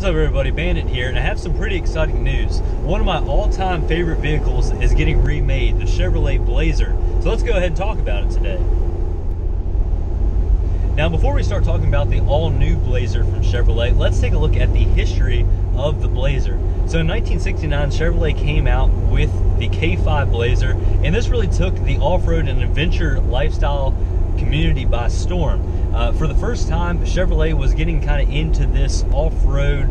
What's up everybody, Bandit here, and I have some pretty exciting news. One of my all-time favorite vehicles is getting remade, the Chevrolet Blazer. So let's go ahead and talk about it today. Now before we start talking about the all-new Blazer from Chevrolet, let's take a look at the history of the Blazer. So in 1969, Chevrolet came out with the K5 Blazer, and this really took the off-road and adventure lifestyle community by storm. For the first time, Chevrolet was getting kind of into this off-road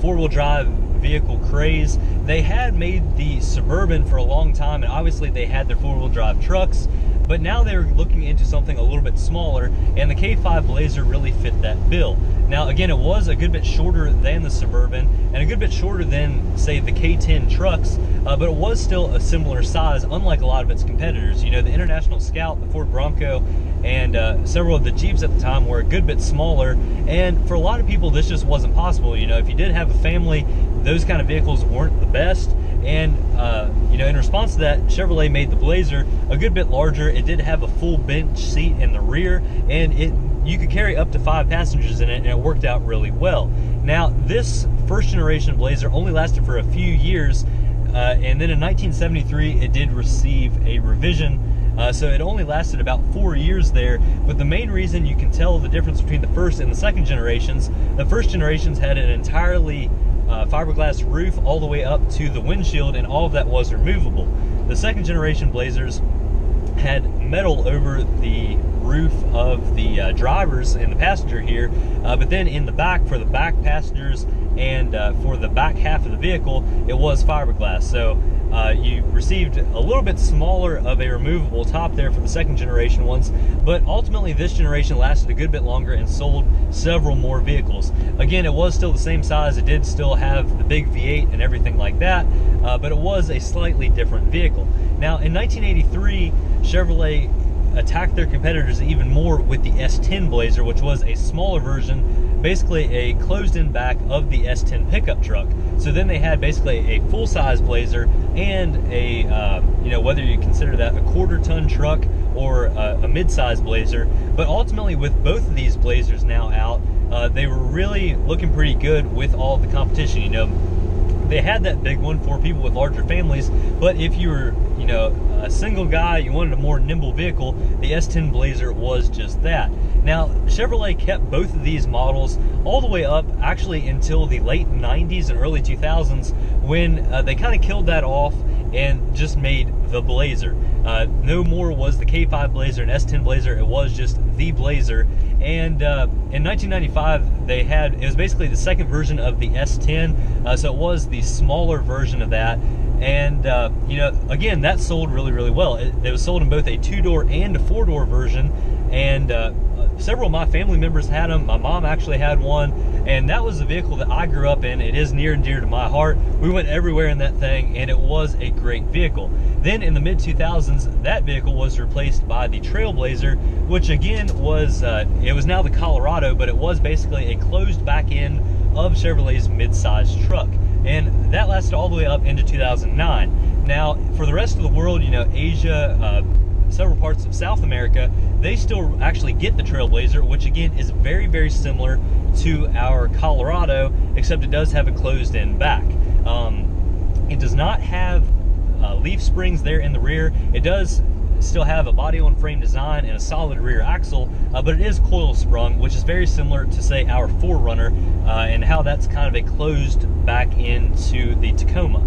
four-wheel drive vehicle craze. They had made the Suburban for a long time, and obviously they had their four-wheel drive trucks, but now they're looking into something a little bit smaller, and the K5 Blazer really fit that bill. Now again, it was a good bit shorter than the Suburban and a good bit shorter than, say, the K10 trucks, but it was still a similar size, unlike a lot of its competitors. You know, the International Scout, the Ford Bronco, and several of the Jeeps at the time were a good bit smaller, and for a lot of people this just wasn't possible. You know, if you did have a family, those kind of vehicles weren't the best, and you know, in response to that, Chevrolet made the Blazer a good bit larger. It did have a full bench seat in the rear, and you could carry up to 5 passengers in it, and it worked out really well. Now this first generation Blazer only lasted for a few years, and then in 1973 it did receive a revision. So it only lasted about 4 years there, but the main reason you can tell the difference between the first and the second generations, the first generations had an entirely fiberglass roof all the way up to the windshield, and all of that was removable. The second generation Blazers had metal over the roof of the drivers and the passenger here, but then in the back, for the back passengers and for the back half of the vehicle, it was fiberglass. So you received a little bit smaller of a removable top there for the second generation ones, but ultimately this generation lasted a good bit longer and sold several more vehicles. Again, it was still the same size, it did still have the big V8 and everything like that, but it was a slightly different vehicle. Now in 1983, Chevrolet attacked their competitors even more with the S10 Blazer, which was a smaller version, basically a closed-in back of the S10 pickup truck. So then they had basically a full-size Blazer and a, you know, whether you consider that a quarter-ton truck or a mid-size Blazer. But ultimately, with both of these Blazers now out, they were really looking pretty good with all the competition. You know, they had that big one for people with larger families, but if you were, you know, a single guy, you wanted a more nimble vehicle, the S10 Blazer was just that. Now, Chevrolet kept both of these models all the way up actually until the late 90s and early 2000s, when they kind of killed that off and just made the Blazer. No more was the K5 Blazer and S10 Blazer, it was just the Blazer. And in 1995, it was basically the second version of the S10, so it was the smaller version of that. And you know, again, that sold really, really well. It was sold in both a 2-door and a 4-door version, and several of my family members had them. My mom actually had one, and that was the vehicle that I grew up in. It is near and dear to my heart. We went everywhere in that thing, and it was a great vehicle. Then in the mid-2000s, that vehicle was replaced by the Trailblazer, which again was, it was now the Colorado, but it was basically a closed back end of Chevrolet's mid-size truck. And that lasted all the way up into 2009. Now, for the rest of the world, you know, Asia, several parts of South America, they still actually get the Trailblazer, which again is very, very similar to our Colorado, except it does have a closed-in back. It does not have leaf springs there in the rear. It does still have a body-on-frame design and a solid rear axle, but it is coil sprung, which is very similar to, say, our 4Runner, and how that's kind of a closed back into the Tacoma.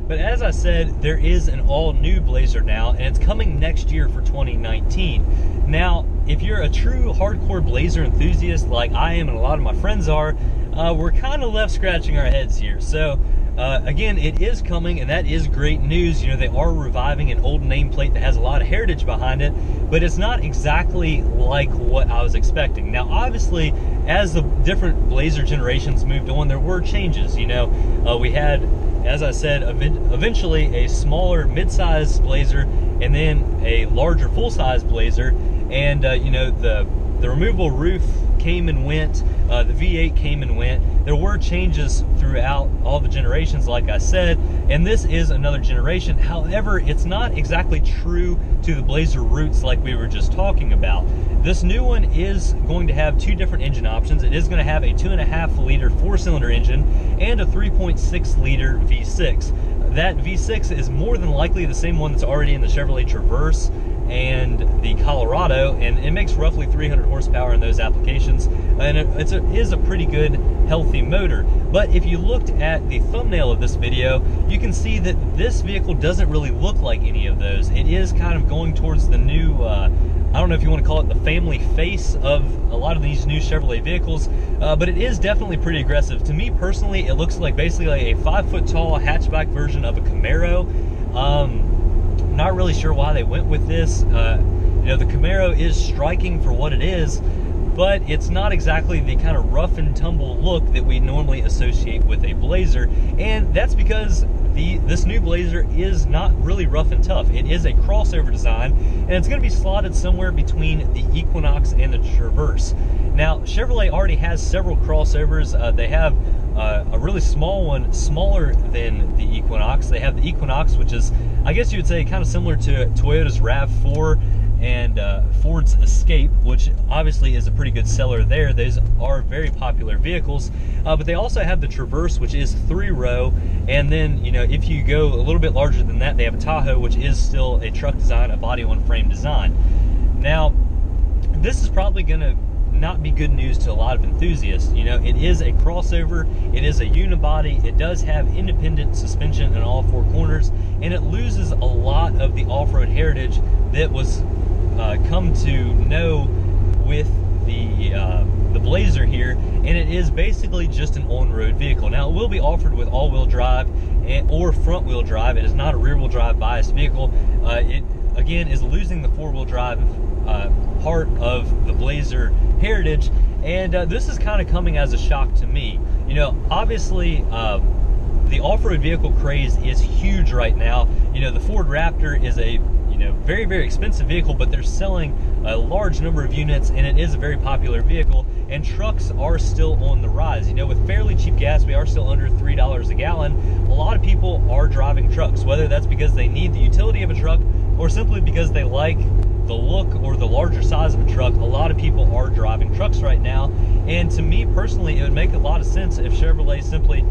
But as I said, there is an all-new Blazer now, and it's coming next year for 2019. Now, if you're a true hardcore Blazer enthusiast like I am and a lot of my friends are, we're kind of left scratching our heads here. So again, it is coming, and that is great news. You know, they are reviving an old nameplate that has a lot of heritage behind it, but it's not exactly like what I was expecting. Now, obviously, as the different Blazer generations moved on, there were changes. You know, we had, as I said, eventually a smaller mid-size Blazer, and then a larger full-size Blazer, and you know, the removable roof came and went, the V8 came and went. There were changes throughout all the generations, like I said, and this is another generation. However, it's not exactly true to the Blazer roots like we were just talking about. This new one is going to have two different engine options. It is going to have a 2.5 liter 4-cylinder engine and a 3.6 liter V6. That V6 is more than likely the same one that's already in the Chevrolet Traverse and the Colorado, and it makes roughly 300 horsepower in those applications, and it is a pretty good, healthy motor. But if you looked at the thumbnail of this video, you can see that this vehicle doesn't really look like any of those. It is kind of going towards the new, I don't know if you want to call it the family face of a lot of these new Chevrolet vehicles, but it is definitely pretty aggressive. To me personally, it looks like basically like a 5-foot-tall hatchback version of a Camaro. Not really sure why they went with this. You know, the Camaro is striking for what it is, but it's not exactly the kind of rough and tumble look that we normally associate with a Blazer, and that's because this new Blazer is not really rough and tough. It is a crossover design, and it's going to be slotted somewhere between the Equinox and the Traverse. Now, Chevrolet already has several crossovers. They have a really small one, smaller than the Equinox. They have the Equinox, which is, I guess you would say, kind of similar to Toyota's RAV4 and Ford's Escape, which obviously is a pretty good seller there. Those are very popular vehicles. But they also have the Traverse, which is 3-row. And then, you know, if you go a little bit larger than that, they have a Tahoe, which is still a truck design, a body-on-frame design. Now, this is probably going to not be good news to a lot of enthusiasts. You know, it is a crossover, it is a unibody, it does have independent suspension in all four corners, and it loses a lot of the off-road heritage that was come to know with the Blazer here, and it is basically just an on-road vehicle. Now, it will be offered with all-wheel drive or front-wheel drive. It is not a rear-wheel drive biased vehicle. It again is losing the four-wheel drive part of the Blazer heritage, and this is kind of coming as a shock to me. You know, obviously the off-road vehicle craze is huge right now. You know, the Ford Raptor is a very, very expensive vehicle, but they're selling a large number of units, and it is a very popular vehicle, and trucks are still on the rise. You know, with fairly cheap gas, we are still under $3 a gallon. A lot of people are driving trucks, whether that's because they need the utility of a truck or simply because they like the look or the larger size of a truck. A lot of people are driving trucks right now, and to me personally, it would make a lot of sense if Chevrolet simply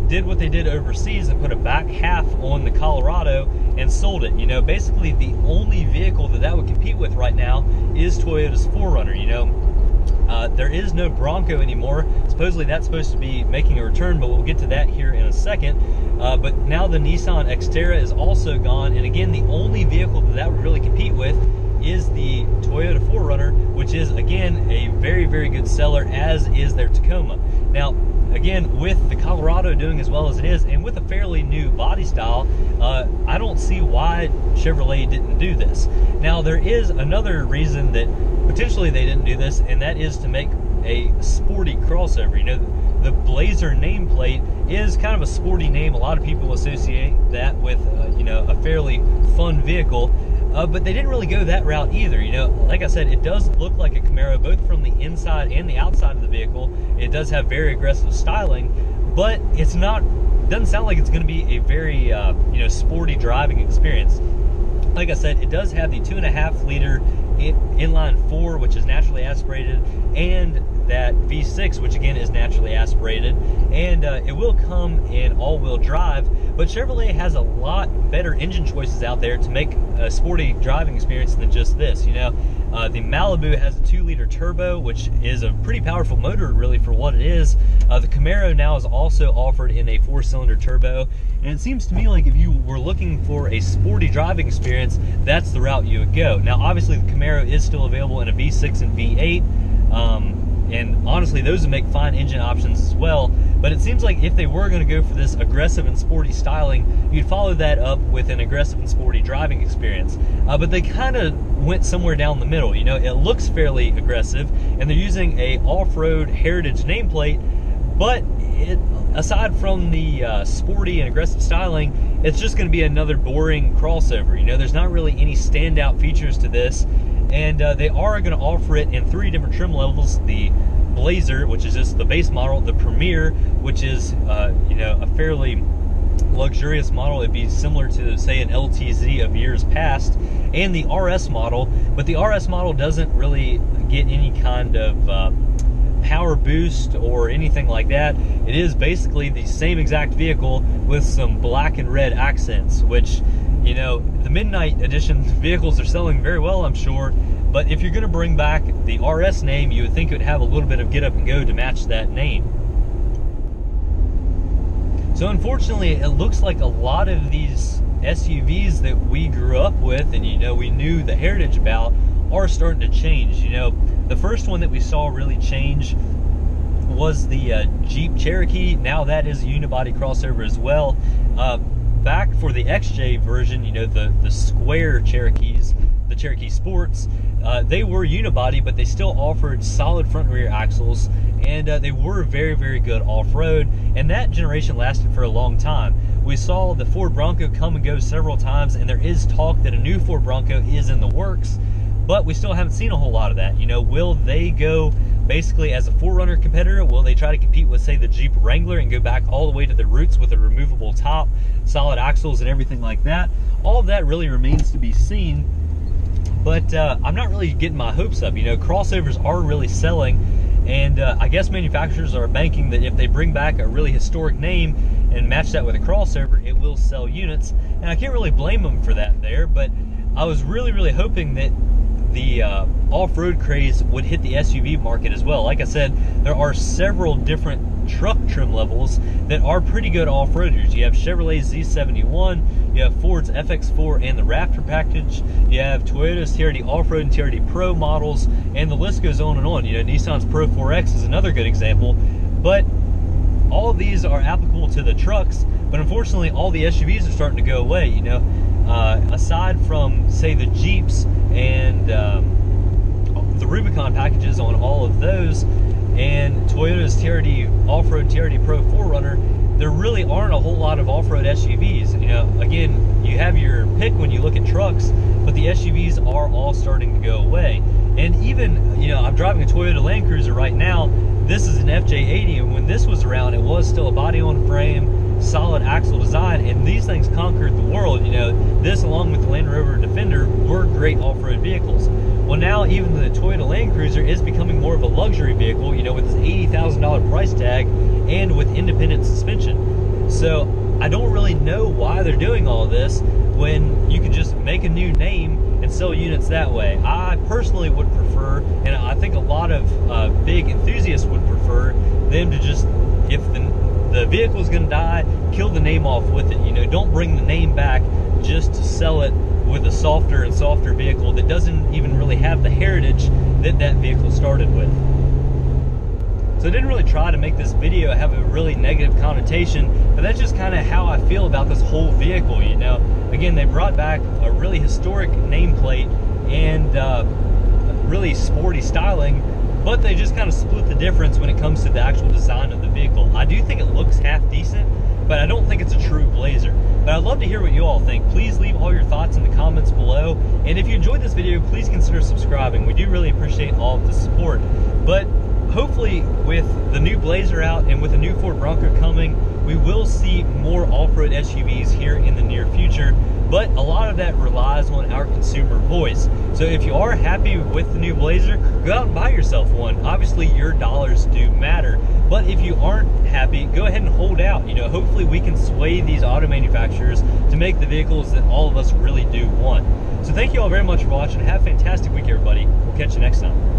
did what they did overseas and put a back half on the Colorado and sold it. You know, basically the only vehicle that would compete with right now is Toyota's 4Runner. You know, there is no Bronco anymore. Supposedly that's supposed to be making a return, but we'll get to that here in a second. But now the Nissan Xterra is also gone, and again, the only vehicle that would really compete with is the Toyota 4Runner, which is again a very, very good seller, as is their Tacoma. Now, again, with the Colorado doing as well as it is, and with a fairly new body style, I don't see why Chevrolet didn't do this. Now, there is another reason that potentially they didn't do this, and that is to make a sporty crossover. You know, the Blazer nameplate is kind of a sporty name. A lot of people associate that with, you know, a fairly fun vehicle. But they didn't really go that route either. You know, like I said, it does look like a Camaro, both from the inside and the outside of the vehicle. It does have very aggressive styling, but it's not, doesn't sound like it's going to be a very, you know, sporty driving experience. Like I said, it does have the 2.5 liter inline 4, which is naturally aspirated, and that V6, which again is naturally aspirated, and it will come in all-wheel drive. But Chevrolet has a lot better engine choices out there to make a sporty driving experience than just this. You know, the Malibu has a 2-liter turbo, which is a pretty powerful motor really for what it is. The Camaro now is also offered in a 4-cylinder turbo, and it seems to me like if you were looking for a sporty driving experience, that's the route you would go. Now, obviously, the Camaro is still available in a V6 and V8. And honestly, those would make fine engine options as well. But it seems like if they were going to go for this aggressive and sporty styling, you'd follow that up with an aggressive and sporty driving experience. But they kind of went somewhere down the middle. You know, it looks fairly aggressive, and they're using a off-road heritage nameplate, But aside from the sporty and aggressive styling, it's just going to be another boring crossover. You know, there's not really any standout features to this, and they are going to offer it in 3 different trim levels: the Blazer, which is just the base model; the Premier, which is you know, a fairly luxurious model. It'd be similar to, say, an LTZ of years past; and the RS model. But the RS model doesn't really get any kind of power boost or anything like that. It is basically the same exact vehicle with some black and red accents, which, you know, the Midnight Edition vehicles are selling very well, I'm sure. But if you're going to bring back the RS name, you would think it would have a little bit of get up and go to match that name. So unfortunately, it looks like a lot of these SUVs that we grew up with and, you know, we knew the heritage about are starting to change. You know, the first one that we saw really change was the Jeep Cherokee. Now that is a unibody crossover as well. Back for the XJ version, you know, the square Cherokees, the Cherokee Sports, they were unibody, but they still offered solid front and rear axles, and they were very, very good off-road, and that generation lasted for a long time. We saw the Ford Bronco come and go several times, and there is talk that a new Ford Bronco is in the works, but we still haven't seen a whole lot of that. You know, will they go basically as a 4Runner competitor? Will they try to compete with, say, the Jeep Wrangler and go back all the way to the roots with a removable top, solid axles, and everything like that? All of that really remains to be seen, but I'm not really getting my hopes up. You know, crossovers are really selling, and I guess manufacturers are banking that if they bring back a really historic name and match that with a crossover, it will sell units, and I can't really blame them for that there. But I was really, really hoping that the off-road craze would hit the SUV market as well. Like I said, there are several different truck trim levels that are pretty good off-roaders. You have Chevrolet's Z71, you have Ford's FX4 and the Raptor package, you have Toyota's TRD Off-Road and TRD Pro models, and the list goes on and on. You know, Nissan's Pro 4X is another good example. But all of these are applicable to the trucks, but unfortunately all the SUVs are starting to go away. You know, aside from, say, the Jeeps and the Rubicon packages on all of those, and Toyota's TRD Off-Road TRD Pro 4Runner, there really aren't a whole lot of off-road SUVs. You know, again, you have your pick when you look at trucks, but the SUVs are all starting to go away. And even, you know, I'm driving a Toyota Land Cruiser right now. This is an FJ80, and when this was around, it was still a body-on-frame, solid axle design, and these things conquered the world. You know, this along with the Land Rover Defender were great off-road vehicles. Well, now even the Toyota Land Cruiser is becoming more of a luxury vehicle, you know, with this $80,000 price tag and with independent suspension. So I don't really know why they're doing all this when you could just make a new name and sell units that way. I personally would prefer, and I think a lot of big enthusiasts would prefer, them to just, if the vehicle's going to die, kill the name off with it. You know, don't bring the name back just to sell it with a softer and softer vehicle that doesn't even really have the heritage that that vehicle started with. So I didn't really try to make this video have a really negative connotation, but that's just kind of how I feel about this whole vehicle. You know, again, they brought back a really historic nameplate and really sporty styling, but they just kind of split the difference when it comes to the actual design of the vehicle. I do think it looks half decent, but I don't think it's a true Blazer. But I'd love to hear what you all think. Please leave all your thoughts in the comments below, and if you enjoyed this video, please consider subscribing. We do really appreciate all of the support. But hopefully with the new Blazer out and with the new Ford Bronco coming, we will see more off-road SUVs here in the near future, but a lot of that relies on our consumer voice. So if you are happy with the new Blazer, go out and buy yourself one. Obviously your dollars do matter, but if you aren't happy, go ahead and hold out. You know, hopefully we can sway these auto manufacturers to make the vehicles that all of us really do want. So thank you all very much for watching. Have a fantastic week, everybody. We'll catch you next time.